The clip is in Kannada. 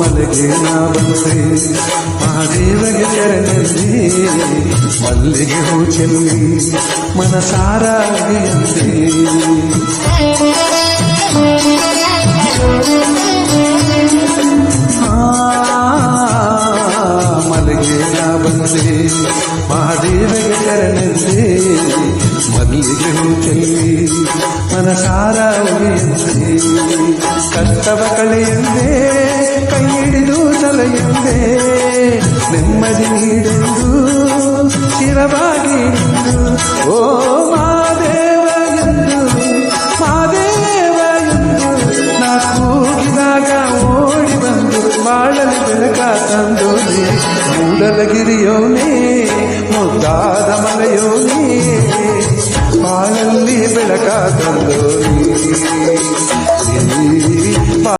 ಮಲೆಗೆ ನಾ ಬಂದೆ ಮಹಾದೇವಗೆ ಶರಣೆಲ್ಲಿ ಮಲ್ಲಿಗೆ ಹೂ ಚೆಲ್ಲಿ ಮನಸಾರಾಗಿ ಅಂದೆ ಮಲೆಗೆ ನಾ ಬಂದೆ ಮಹಾದೇವಗೆ ಶರಣೆಲ್ಲಿ ಮಲ್ಲಿಗೆ ಹೂ ಚೆಲ್ಲಿ ಮನಸಾರಾಗಿ ಅಂದೆ ಕಷ್ಟವ ಕಳೆಯಂದೆ ಕೈ ಹಿಡಿದು ಸಲಹೆಂದೆ ನೆಮ್ಮದಿ ನೀಡೆಂದು ಶಿರವಾಗಿ ಓ ಮಾದೇವ ಎಂದು ಮಾದೇವ ಎಂದು ನಾ ಕೂಗಿದಾಗ ಓಡಿ ಬಂದು ಬಾಳಲಿ ಬೆಳಕ ತಂದು ಮೂಡಲಗಿರಿಯೋನೇ ಮುದ್ದಾದ ಮಲೆಯೋನೇ ಬಾಳಲ್ಲಿ ಬೆಳಕ ತಂದು